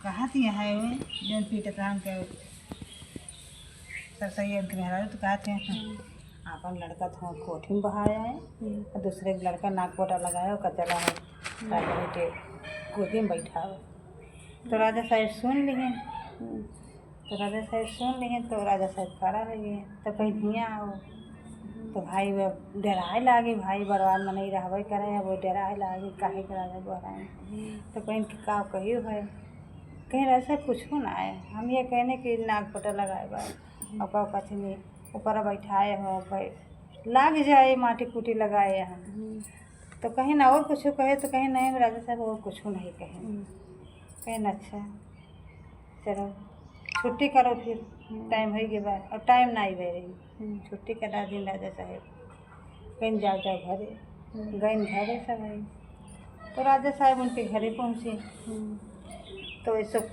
कहाँ थी यहाँ हुए जौन पीटत हम के सर सही उनके मेहरा तो कहते हैं आपन लड़का तो कोठी में बहाया है और दूसरे लड़का नाक पोटा लगाया और चला है राजा बेटे गोदी में बैठा हो। तो राजा साहब सुन लिए तो राजा साहब खड़ा लगे तो कहीं धिया हो तो भाई वो डराए लागे भाई बरवान में नहीं रहबे करे वो डराए लागे काहे के राजा बहराए तो कहीं का कहियो है कहीं राजा कुछ ना आए हम ये कहने कि नाक पोटा लगाए बा और का कथी नहीं ऊपर बैठाए हो भाई लाग जाए माटी कुटी लगाए यहाँ तो कहीं ना और कुछ कहे तो कहीं नहीं राजा साहब और कुछ नहीं कहे कहीं ना अच्छा चलो छुट्टी करो फिर टाइम हो गया बाद और टाइम ना ही रह रही छुट्टी करा दिन राजा साहब कहीं जाओ घरे गए घरे सब है तो राजा साहब उनके घरे पहुँचे तो ये सब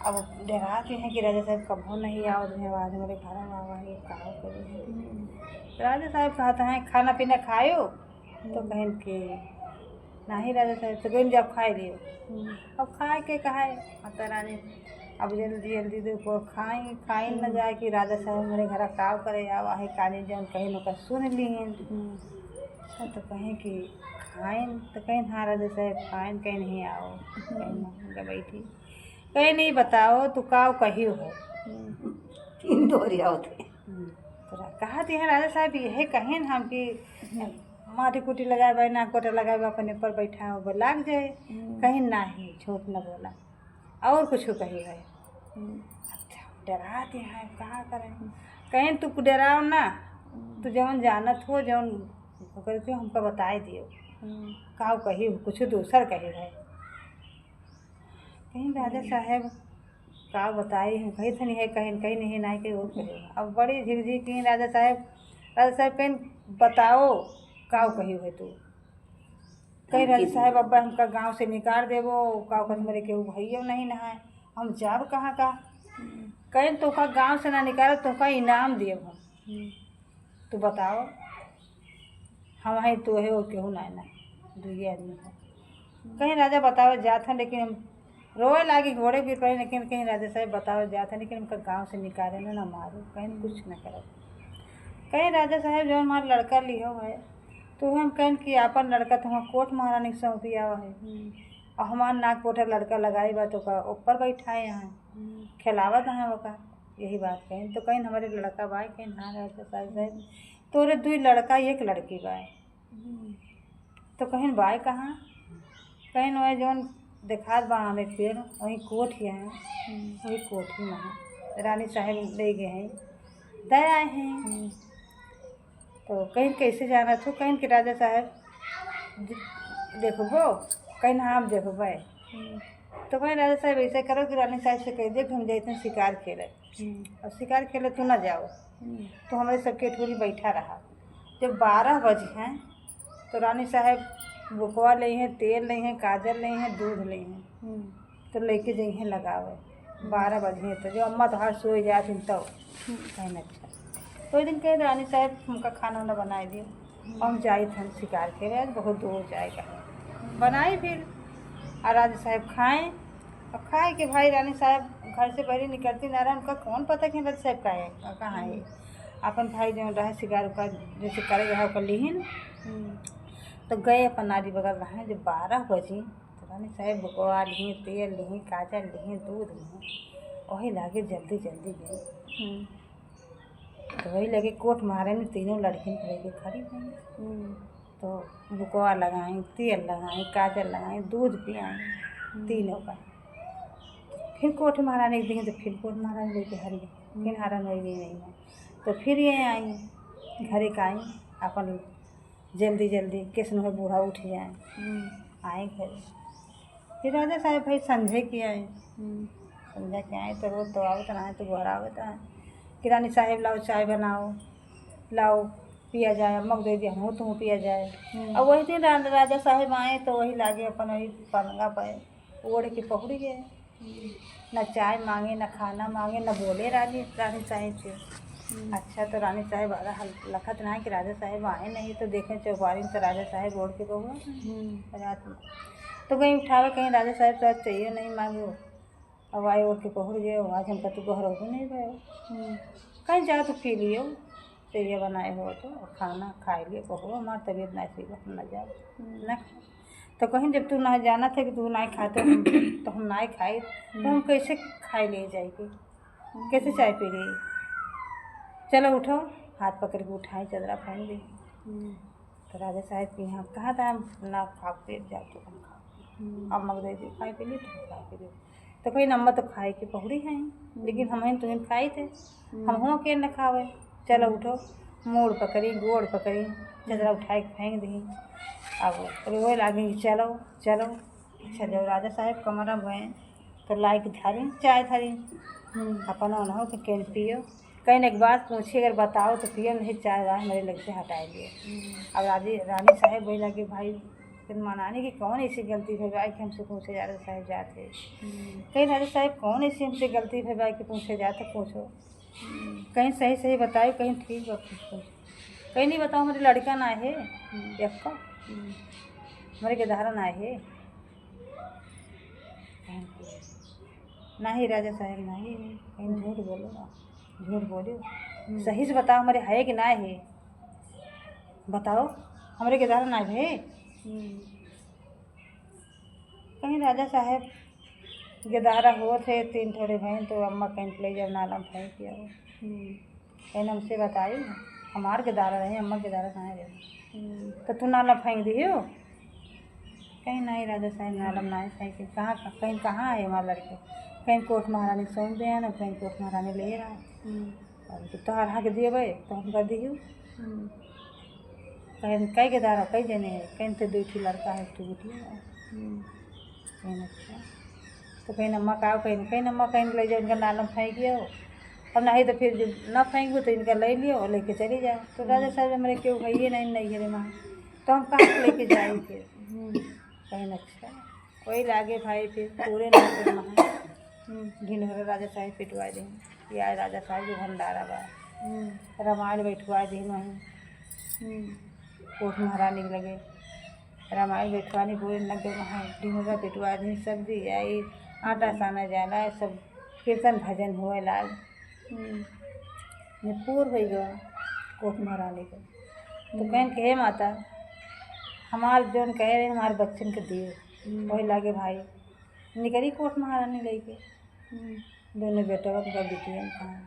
अब डराते हैं कि राजा साहब कब नहीं आओ आवाज़ मेरे घर में आवा है कहा करें राजा साहब कहते हैं खाना पीना खायो तो कहें कि नहीं राजा साहब तो कहीं जब खाए लियो अब खाए के कहा माता रानी अब जल्दी जल्दी देखो खाई न जाए कि राजा साहब मेरे घर काव करे आवा है कानी जौन कहीं न सुन लिए तो कहें कि खाएं तो कहीं हाँ राजा साहब खाएं कहीं नहीं आओ कहीं बैठी कहीं नहीं बताओ तू काव कही हो तीन दोहरिया होते तो कहा थी राजा साहब यही कहें हम कि माटी कुटी लगाए भाई नाक कोटा लगाए अपने पर बैठा हो लाग जाए कहीं ना ही झूठ न बोला और कुछ कही है अच्छा डराते हैं कहाँ करें कहीं तू डराओ ना तू जौन जानत हो जौन करके हमको बताए दियो कहा कही कुछ दूसर कही है कहीं राजा साहब का बताई हम कहीं तो नहीं है कहीं कहीं नहीं ना कहीं और कही अब बड़ी झिकझिक कहीं राजा साहब कहीं बताओ का कही है तू कहीं राजा साहब अब्बा हमका गांव से निकाल देवो का मेरे केहू भैया नहीं नहाए हम जाब कहाँ का कहीं तो का गांव से ना निकालो तो का इनाम देव हम तू बताओ हम है तो है और केहू ना दुई आदमी है कहीं राजा बताओ जात है लेकिन हम रोए लागी घोड़े भी पड़े लेकिन कहीं राजा साहब बताओ जात है लेकिन हमका गांव से निकाले ना मारो कहीं कुछ न करो कहीं राजा साहब जो हमारा लड़का लियो है तो हम कहें कि आपन लड़का तो हम कोट महारानी के सौंपी आवा है और हमार नाक पोटा लड़का लगाई बा तो का ऊपर बैठाए यहाँ खिलावत हैं वो का यही बात कहें तो कहीं हमारे लड़का बाई कहीं हाँ राजा साहब तोरे दुई लड़का एक लड़की बाय तो कहीं बाय कहाँ कहीं वह जौन देखा बा हमें पेड़ वहीं कोठी है वही कोठी में है रानी साहब ले गए हैं दे आए हैं तो कहीं कैसे जाना तो कहीं के राजा साहब देखो कहीं हम देखो भाई तो कहीं राजा साहब ऐसे करो कि रानी साहब से कह दे कि हम जाते हैं शिकार खेले और शिकार खेले तू ना जाओ तो हमारे सबके ठोरी बैठा रहा जब 12 बजे हैं तो रानी साहब बुकवा ले हैं तेल ले हैं काजल ले हैं दूध ले हैं तो लेके जाइए लगावे 12 बजे तो जो अम्मा तो हर सोए जाती तब कहीं अच्छा तो दिन कहे रानी साहब हमका खाना वाना बनाए दिए हम जाए थे शिकार खेले बहुत दूर जाएगा बनाए फिर और राजा साहब खाएँ और खाए के भाई रानी साहब घर से बाहर निकलती ना रहा उनका कौन पता कि राजा साहब कहाँ है अपन भाई जो रहे शिकार का जैसे करे रहा कर लीन तो गए अपन नारी बगल रहे जब 12 बजे तो रानी साहब बुकवा लिए तेल लिए काजल लिए दूध लिए वही लागे जल्दी जल्दी गए तो वही लगे कोट मारे में तीनों लड़कियों को लेके खड़ी गई तो बुकवा लगाएं तेल लगाएं काजल लगाएं दूध पियाएं तीनों का फिर कोट महारानी देंगे तो फिर कोट महारानी लेके हरी फिर हरण हुई नहीं है तो फिर ये आई घरे का आई अपन जल्दी जल्दी किस्म में बूढ़ा उठ जाए आए घर फिर राजा साहब भाई संझे के आए संझा के आए तो रोज तो आवत ना तो घर आवत है कि रानी साहब लाओ चाय बनाओ लाओ पिया जाए मग दे दिया हम तुम पिया जाए और वही दिन राजा साहब आए तो वही लागे अपन वही पलंगा पे ओढ़ के पकड़ी गए न चाय मांगे न खाना मांगे न बोले रानी साहब से अच्छा तो रानी साहब लखत ना कि राजा साहब आए नहीं तो देखें चौपारी में तो राजा साहब ओढ़ के बहुआ रात में तो कहीं उठावे कहीं राजा साहब तो चाहिए नहीं मांगे अब आए और के पहुँच गए आज हम तू घर हो नहीं गए कहीं जाओ तो पी लियो तेरिया बनाए हो तो खाना खाए लिए कहो हमारी तबीयत नहीं थी हम न जाओ न खाए तो कहीं जब तू ना जाना था कि तू ना खाते तो हम ना खाए तो हम कैसे खाए ले जाएगी कैसे चाय पी रही चलो उठो हाथ पकड़ के उठाए चदरा फेंक दी तो राजा साहब के यहाँ कहा था हम ना खा पेट जाओ तो हम खाओ अब मग दे दी खाए पी ली तो खाए पी ली तो कोई नम्बर तो खाए के पहुड़ी हैं लेकिन हम तुम्हें खाई थे हम के न खावे चलो उठो मोड़ पकड़ी गोड़ पकड़ी चदरा उठाए के फेंक दी अब रोए लागे चलो चलो अच्छा जब राजा साहब कमरा गए तो लाई के धारी चाय धारी अपन हो कि कैन पियो कहीं एक बात पूछी अगर बताओ तो पियो नहीं चाय वाय मेरे लग से हटाए लिए अब रानी साहब बोले लगे भाई फिर मनाने की कौन ऐसी गलती है भाई कि हमसे पूछे जा रहे साहब जाते कहीं राजा साहब कौन ऐसी हमसे गलती है भाई कि पूछे जाते पूछो कहीं सही सही बताओ कहीं ठीक है कहीं नहीं बताओ मेरे लड़का ना है यक्का हमारे गेदारा ना है नहीं राजा साहब नहीं कहीं झूठ बोलो झूठ बोलो सही से बताओ हमारे है कि ना है बताओ हमारे गेदारा ना है कहीं राजा साहब गेदारा हो थे 3 थोड़े बहन तो अम्मा कहीं ले जब नालम फेंक किया कहीं हमसे बताई हमार गेदारा रहे अम्मा गेदारा कहाँ रहे तो तू नालम फेंक दियो कहीं नहीं राजा साहब नालम ना फेंक कहाँ कहीं कहाँ है हमारे लड़के कहीं कोर्ट महारानी सौंप दे ना कहीं कोर्ट महारानी ले रहा और तो हरा के दिए भाई तो हम कर दियो कहीं कई गेदारा कई जने है कहीं तो 2 लड़का है तो बेटी कहीं अच्छा तो कहीं अम्मा का कहीं अम्मा कहीं ले जाओ इनका नालम फेंक दियो अब नहीं तो फिर जब ना फेंको तो इनका ले लियो और लेके चली जाओ तो राजा साहब हमारे क्यों भैया नहीं है वहाँ तो हम कहाँ से लेके जाए फिर कहीं अच्छा वही लागे भाई फिर पूरे ना फिर वहाँ दिन भर राजा साहब पिटवा दें या राजा साहब जो भंडारा बा रामायण बैठवा दिन वहीं कोर्ट महारानी के लगे रामायण बैठवानी पूरे लगे वहाँ दिन भर पिटवा दी सब्जी आई आटा साना जाना सब कीर्तन भजन हुए लाग पूर हो गया कोर्ट महारानी को तो कहन कहे माता हमार जोन कह रहे हमारे बच्चन के दिए वही लागे भाई निकली कोर्ट महारानी लेके दोनों बेटा का बेटियन कहाँ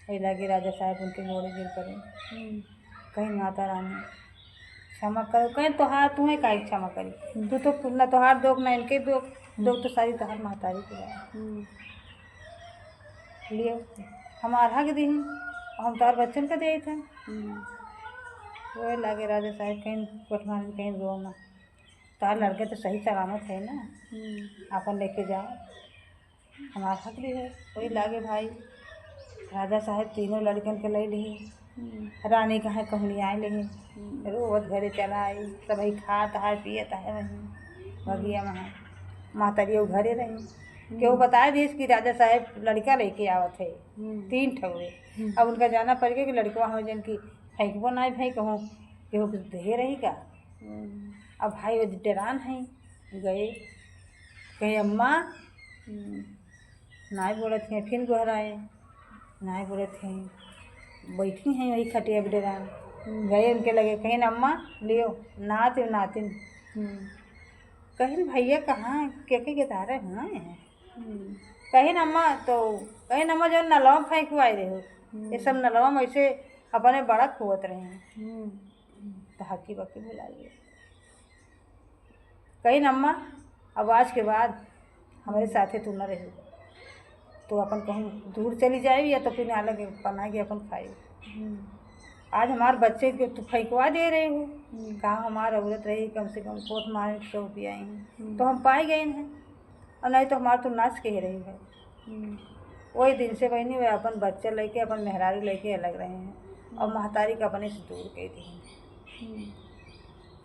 वही लागे राजा साहब उनके मोड़े गिर पड़े कहीं माता रानी क्षमा करो कहीं तोहार तुम्हें काहे क्षमा करी तू तो ना तोहार दोग ना इनके दोग तो सारी तोहार महतारी के लियो हमार हक दी हम तोहार बच्चन का दे थे वो लागे राजा साहब कहीं कोर्ट महारानी कहीं रो ना तोहार लड़के तो सही सलामत है ना अपन लेके जाओ हमारा हक भी है वही लागे भाई राजा साहब तीनों लड़कन के ले ली रानी कहाँ कहनी आए लेकिन रोज घरे चला आई सब ही खाता है पियता है वहीं बगिया वहाँ मातारी घरे रही क्यों बताए दी कि राजा साहब लड़का लेके आवत है 3 ठगुए अब उनका जाना पड़ गया कि लड़का हो जिनकी फेंकबो ना फेंक कहूँ केहू कुछ दे रही का अब भाई वो डरान है गए कहे अम्मा नाई बोले थे फिर गोहराए नाई बोले थे बैठी हैं वही खटिया डरान गए उनके लगे कहीं अम्मा लियो नातिन कहीं भैया कहाँ के तारे हैं कहीं अम्मा तो कहीं अम्मा जो नलवा फेंकवाए रहे हो ये सब नलवा में ऐसे अपने बड़ा खोत रहे हैं तो हकी बकी बुला लिए कहीं अम्मा अब आज के बाद हमारे साथे तू न रहे तो अपन कहीं दूर चली जाएगी या तो फिर अलग बनाएगी अपन खाए आज हमारे बच्चे के तू फेंकवा दे रहे हो कहाँ हमारा औरत रही कम से कम कोर्ट मारे 100 रुपया आई तो हम पाए गए हैं और नहीं तो हमारा तो नाच के ही रही है वही दिन से वही नहीं हुआ अपन बच्चे लेके अपन मेहरारू लेके अलग रहे हैं और महतारी का अपने से दूर कही थी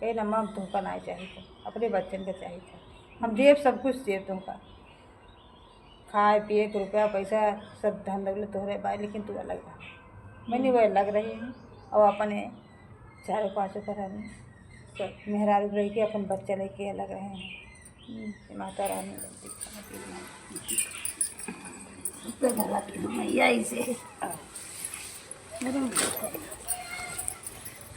कहीं अम्मा हम तुमका ना चाहिए था अपने बच्चन का चाहिए था हम देव सब कुछ देव तुमका खाए पिए के रुपया पैसा सब धन दौलत तोहरे बाई लेकिन तू अलग रहा मैंने वो अलग रही हूँ और अपने 4-5 करानी सब मेहरारू रह के अपन बच्चा लेके अलग रहे हैं माता रानी पे धरा के हम मैया ऐसे